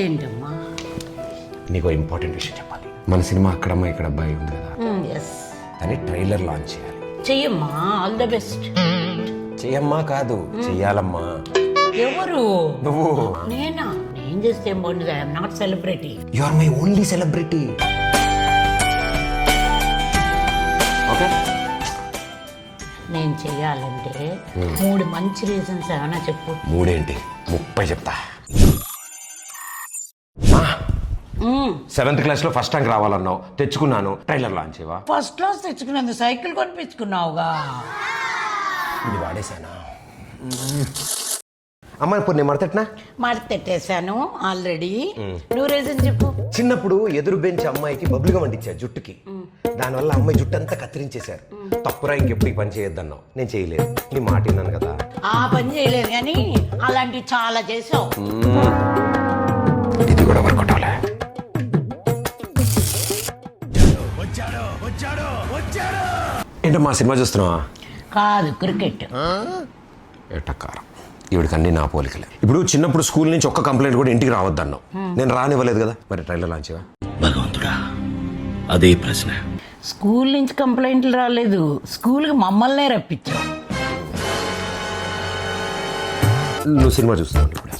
ఏంటమ్మా? నీకు ఇంపార్టెంట్ విషయం చెప్పాలి. మన సినిమా అక్కడమ్మ ఇక్కడ అబ్బాయి ఉంది కదా, ఎస్, దాన్ని ట్రైలర్ లాంచ్ చేయాలి. చెయ్యమ్మా, ఆల్ ద బెస్ట్. చెయ్యమ్మా కాదు, చెయ్యాలమ్మా. ఎవరు? నువ్వు. నేనా? నేను చేస్తే ఏం బాగుంటుంది? I'm not celebrity. You are my only celebrity. Okay, నేను చెయ్యాలంటే 3 మంచి రీజన్స్ ఏమైనా చెప్పు. 3 ఏంటి 30 చెప్తా. 7th క్లాస్లో ఫస్ట్ ర్యాంక్ రావాలన్నావు, తెచ్చుకున్నాను. ట్రైలర్ లాంచ్ చేయవా? ఫస్ట్ క్లాస్ తెచ్చుకున్నందుకు సైకిల్ కొనిపించుకున్నావుగా. ఇది వాడేశానా? అమ్మ ఇప్పుడు నేను మడతెట్నా? మడతెట్టేశాను ఆల్రెడీ. నువ్వు రీజన్ చెప్పు. చిన్నప్పుడు ఎదురు బెంచ్ అమ్మాయికి బబులుగా వండించారు జుట్టుకి. దానివల్ల అమ్మాయి జుట్టు అంతా కత్తిరించేశారు. తప్పురా, ఇంకెప్పుడు ఈ పని చేయొద్దన్నావు. నేను చేయలేదు, నీ మాట విన్నాను కదా. ఆ పని చేయలేదు కానీ అలాంటివి చాలా చేసావు. ఇది కూడా వర్కౌట్ అవలే. ఏంటమ్మా సినిమా చూస్తున్నావా? కాదు, క్రికెట్. ఎట్టకారం, ఈవిడికి అన్ని నా పోలికలే. ఇప్పుడు చిన్నప్పుడు స్కూల్ నుంచి ఒక్క కంప్లైంట్ కూడా ఇంటికి రావద్దన్నావు. నేను రానివ్వలేదు కదా, మరి ట్రైలర్ లాంచ్ చేయవా? భగవంతుడా, అదే ప్రశ్న. స్కూల్ నుంచి కంప్లైంట్లు రాలేదు, స్కూల్కి మమ్మల్నే రప్పించావు. నువ్వు సినిమా చూస్తున్నావు ఇప్పుడు.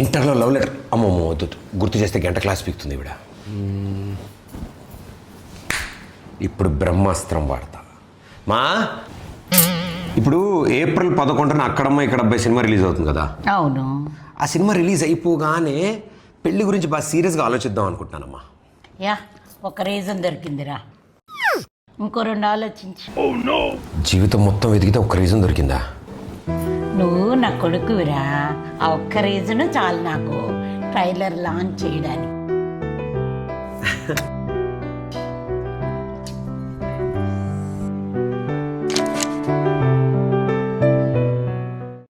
ఇంటర్లో లవ్ లెటర్. అమ్మమ్మ వద్దు, గుర్తు చేస్తే గంట క్లాస్ పీకుతుంది ఈవిడ. ఇప్పుడు బ్రహ్మాస్త్రం వాడతా. మా ఇప్పుడు ఏప్రిల్ 11న అక్కడమ్మ ఇక్కడ అబ్బాయి సినిమా రిలీజ్ అవుతుంది కదా. అవును. ఆ సినిమా రిలీజ్ అయిపోగానే పెళ్లి గురించి బాగా సీరియస్గా ఆలోచిద్దాం అనుకుంటున్నానమ్మా. యా, ఒక రీజన్ దొరికిందిరా. ఇంకో 2 ఆలోచించు. జీవితం మొత్తం వెతికితే ఒక్క రీజన్ దొరికిందా? నువ్వు నా కొడుకువిరా. ఆ ఒక్క రీజన్ చాలు నాకు ట్రైలర్ లాంచ్ చేయడానికి.